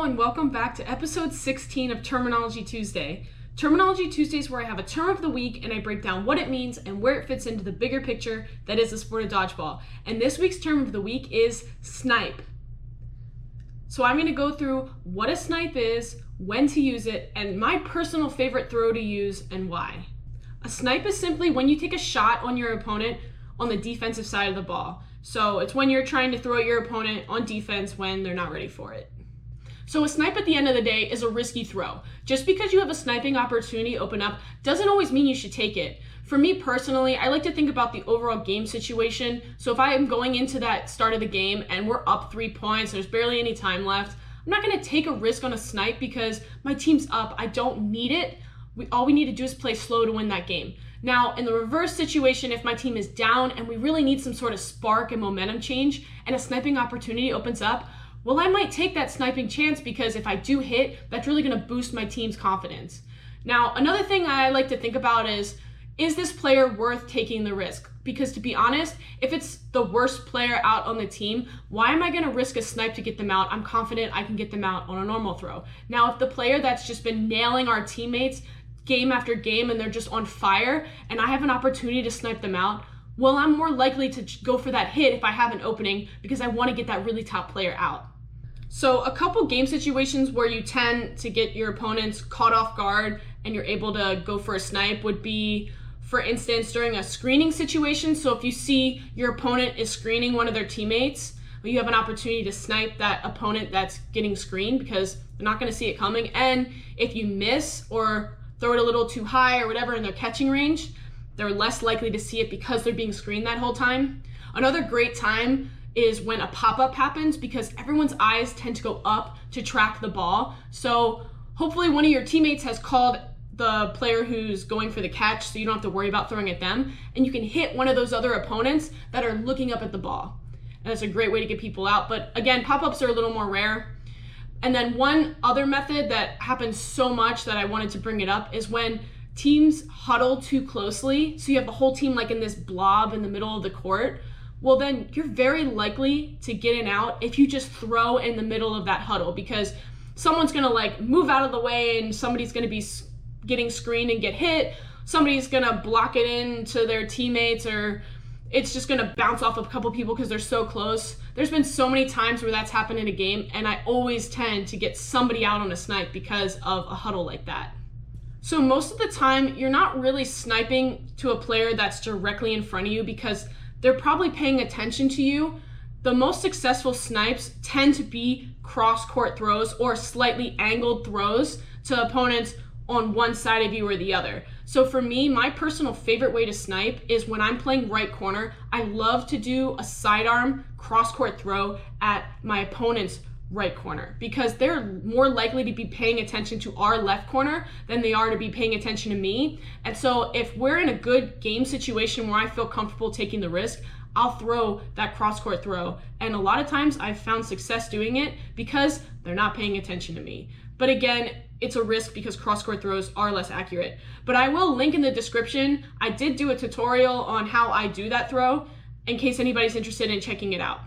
and welcome back to episode 16 of Terminology Tuesday. Terminology Tuesday is where I have a term of the week and I break down what it means and where it fits into the bigger picture that is the sport of dodgeball. And this week's term of the week is snipe. So I'm going to go through what a snipe is, when to use it, and my personal favorite throw to use and why. A snipe is simply when you take a shot on your opponent on the defensive side of the ball. So it's when you're trying to throw at your opponent on defense when they're not ready for it. So a snipe at the end of the day is a risky throw. Just because you have a sniping opportunity open up doesn't always mean you should take it. For me personally, I like to think about the overall game situation. So if I am going into that start of the game and we're up 3 points, there's barely any time left, I'm not going to take a risk on a snipe because my team's up. I don't need it. All we need to do is play slow to win that game. Now, in the reverse situation, if my team is down and we really need some sort of spark and momentum change and a sniping opportunity opens up, well, I might take that sniping chance because if I do hit, that's really going to boost my team's confidence. Now, another thing I like to think about is this player worth taking the risk? Because to be honest, if it's the worst player out on the team, why am I going to risk a snipe to get them out? I'm confident I can get them out on a normal throw. Now, if the player that's just been nailing our teammates game after game and they're just on fire and I have an opportunity to snipe them out, well, I'm more likely to go for that hit if I have an opening because I want to get that really top player out. So a couple game situations where you tend to get your opponents caught off guard and you're able to go for a snipe would be, for instance, during a screening situation. So if you see your opponent is screening one of their teammates, you have an opportunity to snipe that opponent that's getting screened because they're not going to see it coming. And if you miss or throw it a little too high or whatever in their catching range, they're less likely to see it because they're being screened that whole time. Another great time is when a pop-up happens because everyone's eyes tend to go up to track the ball. So hopefully one of your teammates has called the player who's going for the catch so you don't have to worry about throwing at them, and you can hit one of those other opponents that are looking up at the ball. And that's a great way to get people out. But again, pop-ups are a little more rare. And then one other method that happens so much that I wanted to bring it up is when teams huddle too closely. So you have the whole team like in this blob in the middle of the court. Well, then you're very likely to get an out if you just throw in the middle of that huddle because someone's going to like move out of the way and somebody's going to be getting screened and get hit. Somebody's going to block it into their teammates, or it's just going to bounce off of a couple people because they're so close. There's been so many times where that's happened in a game, and I always tend to get somebody out on a snipe because of a huddle like that. So most of the time, you're not really sniping to a player that's directly in front of you because they're probably paying attention to you. The most successful snipes tend to be cross-court throws or slightly angled throws to opponents on one side of you or the other. So for me, my personal favorite way to snipe is when I'm playing right corner. I love to do a sidearm cross-court throw at my opponent's right corner because they're more likely to be paying attention to our left corner than they are to be paying attention to me. And so if we're in a good game situation where I feel comfortable taking the risk, I'll throw that cross-court throw. And a lot of times I've found success doing it because they're not paying attention to me. But again, it's a risk because cross-court throws are less accurate. But I will link in the description. I did do a tutorial on how I do that throw in case anybody's interested in checking it out.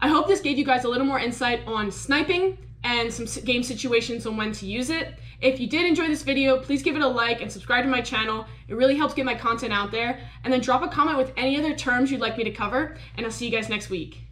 I hope this gave you guys a little more insight on sniping and some game situations on when to use it. If you did enjoy this video, please give it a like and subscribe to my channel. It really helps get my content out there. And then drop a comment with any other terms you'd like me to cover, and I'll see you guys next week.